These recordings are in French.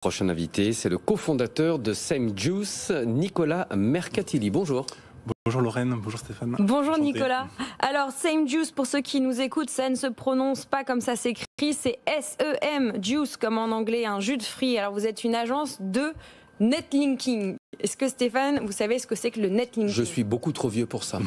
Prochain invité, c'est le cofondateur de SameJuice, Nicolas Mercatilli. Bonjour. Bonjour Lorraine, bonjour Stéphane. Bonjour Enchanté. Nicolas. Alors SameJuice, pour ceux qui nous écoutent, ça ne se prononce pas comme ça s'écrit, c'est S-E-M, juice comme en anglais, un jus de fruits. Alors vous êtes une agence de netlinking. Est-ce que Stéphane, vous savez ce que c'est que le netlinking? Je suis beaucoup trop vieux pour ça.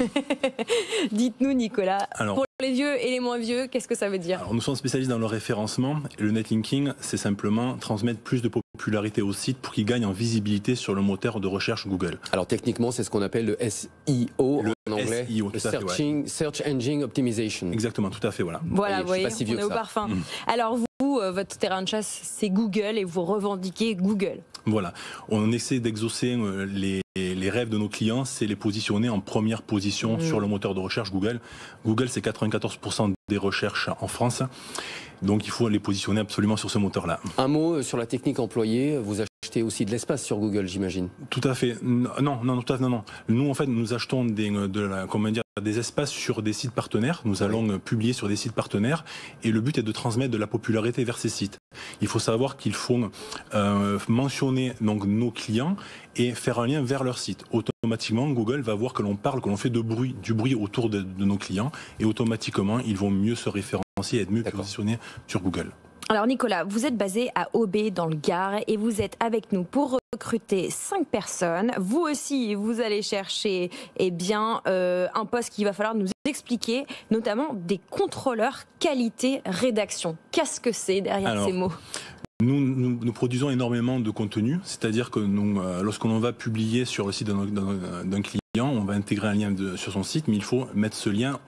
Dites-nous Nicolas, Alors, pour les vieux et les moins vieux, qu'est-ce que ça veut dire? nous sommes spécialistes dans le référencement. Le netlinking, c'est simplement transmettre plus de popularité au site pour qu'il gagne en visibilité sur le moteur de recherche Google. Alors techniquement, c'est ce qu'on appelle le SEO en anglais, SEO, le tout à fait, Search Engine Optimization. Exactement, tout à fait, voilà. Voilà, vous voyez, je suis pas si vieux on est que au ça. parfum. Alors vous, votre terrain de chasse, c'est Google et vous revendiquez Google. Voilà, on essaie d'exaucer les rêves de nos clients, c'est les positionner en première position sur le moteur de recherche Google. Google, c'est 94% des recherches en France, donc il faut les positionner absolument sur ce moteur-là. Un mot sur la technique employée, vous achetez aussi de l'espace sur Google, j'imagine. Tout à fait. Non. Nous, en fait, nous achetons des espaces sur des sites partenaires. Nous allons publier sur des sites partenaires et le but est de transmettre de la popularité vers ces sites. Il faut savoir qu'il faut mentionner donc nos clients et faire un lien vers leur site. Automatiquement, Google va voir que l'on parle, que l'on fait du bruit autour de nos clients et automatiquement, ils vont mieux se référencier et être mieux positionnés sur Google. Alors Nicolas, vous êtes basé à Aubé dans le Gard et vous êtes avec nous pour recruter 5 personnes. Vous aussi, vous allez chercher un poste qu'il va falloir nous expliquer, notamment des contrôleurs qualité rédaction. Qu'est-ce que c'est derrière ces mots ? Nous produisons énormément de contenu, c'est-à-dire que lorsque l'on va publier sur le site d'un client, on va intégrer un lien sur son site, mais il faut mettre ce lien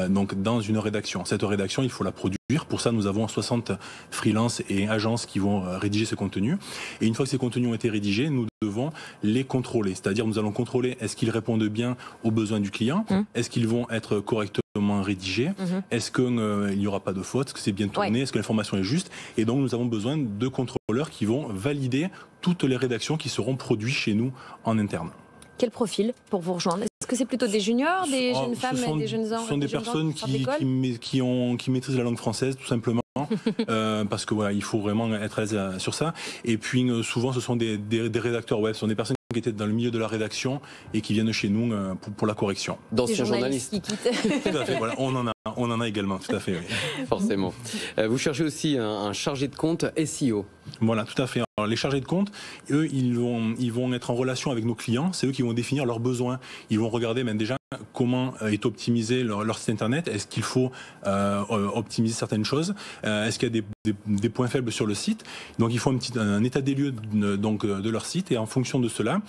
donc dans une rédaction. Cette rédaction, il faut la produire. Pour ça, nous avons 60 freelances et agences qui vont rédiger ce contenu. Et une fois que ces contenus ont été rédigés, nous devons les contrôler. C'est-à-dire, nous allons contrôler est-ce qu'ils répondent bien aux besoins du client, est-ce qu'ils vont être correctement rédigés, est-ce qu'il n'y aura pas de faute, est-ce que c'est bien tourné, est-ce que l'information est juste. Et donc, nous avons besoin de contrôleurs qui vont valider toutes les rédactions qui seront produites chez nous en interne. Quel profil pour vous rejoindre? Est-ce que c'est plutôt des juniors, des jeunes femmes, des jeunes hommes? Ce sont des personnes qui maîtrisent la langue française, tout simplement. Parce que voilà, il faut vraiment être à l'aise sur ça. Et puis souvent, ce sont des rédacteurs web, ce sont des personnes qui étaient dans le milieu de la rédaction et qui viennent chez nous pour la correction. D'anciens journalistes qui quittent. Tout à fait, voilà, on en a également, tout à fait. Oui. Forcément. Vous cherchez aussi un chargé de compte SEO. Voilà, tout à fait. Alors, les chargés de compte, eux, ils vont être en relation avec nos clients. C'est eux qui vont définir leurs besoins. Ils vont regarder même déjà comment est optimisé leur site internet. Est-ce qu'il faut optimiser certaines choses? Est-ce qu'il y a des points faibles sur le site? Donc il faut un état des lieux de leur site et en fonction de cela,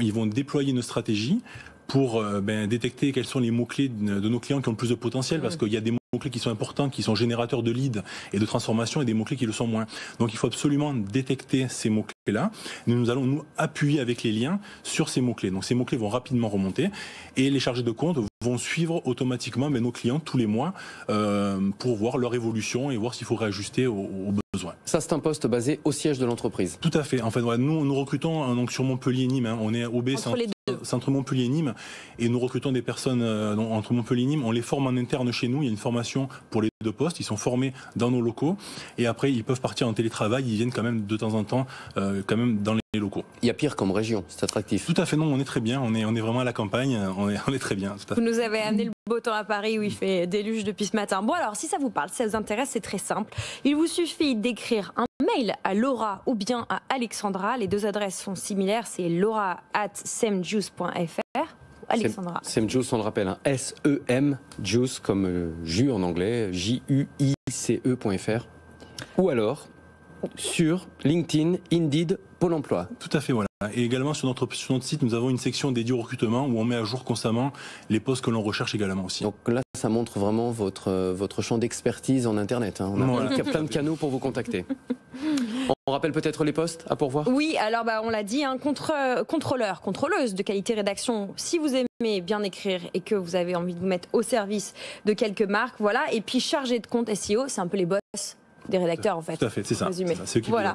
ils vont déployer une stratégie pour détecter quels sont les mots-clés de nos clients qui ont le plus de potentiel, parce qu'il y a des mots-clés qui sont importants, qui sont générateurs de leads et de transformation, et des mots-clés qui le sont moins. Donc il faut absolument détecter ces mots-clés-là. Nous allons nous appuyer avec les liens sur ces mots-clés. Donc ces mots-clés vont rapidement remonter et les chargés de compte vont suivre automatiquement nos clients tous les mois pour voir leur évolution et voir s'il faut réajuster aux besoins. Ça, c'est un poste basé au siège de l'entreprise. Tout à fait. En fait, nous recrutons donc sur Montpellier et Nîmes. On est OB, c'est entre Montpellier et Nîmes, et nous recrutons des personnes entre Montpellier et Nîmes. On les forme en interne chez nous. Il y a une formation pour les 2 postes. Ils sont formés dans nos locaux et après ils peuvent partir en télétravail. Ils viennent quand même de temps en temps quand même dans les locaux. Il y a pire comme région, c'est attractif. Tout à fait, non, on est très bien. On est vraiment à la campagne. On est très bien. Tout à fait. Vous nous avez amené le beau temps à Paris où il fait déluge depuis ce matin. Bon alors, si ça vous parle, si ça vous intéresse, c'est très simple. Il vous suffit d'écrire un mail à Laura ou bien à Alexandra. Les 2 adresses sont similaires. C'est laura@samejuice.fr. Alexandra. SameJuice, on le rappelle, hein, S-E-M, juice comme jus en anglais, J-U-I-C-E.fr. Ou alors sur LinkedIn, Indeed, Pôle emploi. Tout à fait, voilà. Et également sur notre site, nous avons une section dédiée au recrutement où on met à jour constamment les postes que l'on recherche également aussi. Donc là, ça montre vraiment votre champ d'expertise en Internet. Hein. On a plein de canaux pour vous contacter. On rappelle peut-être les postes à pourvoir? Oui, alors on l'a dit, contrôleur, contrôleuse de qualité rédaction. Si vous aimez bien écrire et que vous avez envie de vous mettre au service de quelques marques, voilà. Et puis chargé de compte SEO, c'est un peu les boss des rédacteurs en fait. Tout à fait, c'est ça. C'est eux qui voilà.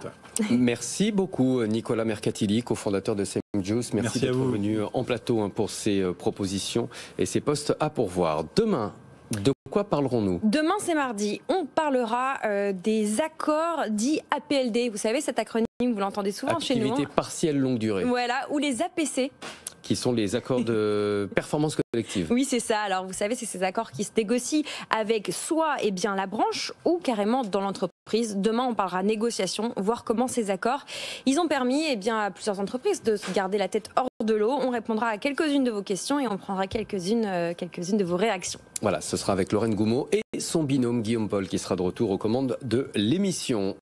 Merci beaucoup Nicolas Mercatilli, cofondateur de SameJuice. Merci d'être venu en plateau pour ces propositions et ces postes à pourvoir. Demain, de quoi parlerons-nous? Demain, c'est mardi. On parlera des accords dits APLD. Vous savez, cet acronyme vous l'entendez souvent chez nous. Activité partielle longue durée. Voilà, ou les APC. Qui sont les accords de performance collective. Oui, c'est ça. Alors, vous savez, c'est ces accords qui se négocient avec soit la branche ou carrément dans l'entreprise. Demain, on parlera négociation, voir comment ces accords, ils ont permis à plusieurs entreprises de se garder la tête hors de l'eau. On répondra à quelques-unes de vos questions et on prendra quelques-unes de vos réactions. Voilà, ce sera avec Lorraine Goumeau et son binôme Guillaume Paul qui sera de retour aux commandes de l'émission.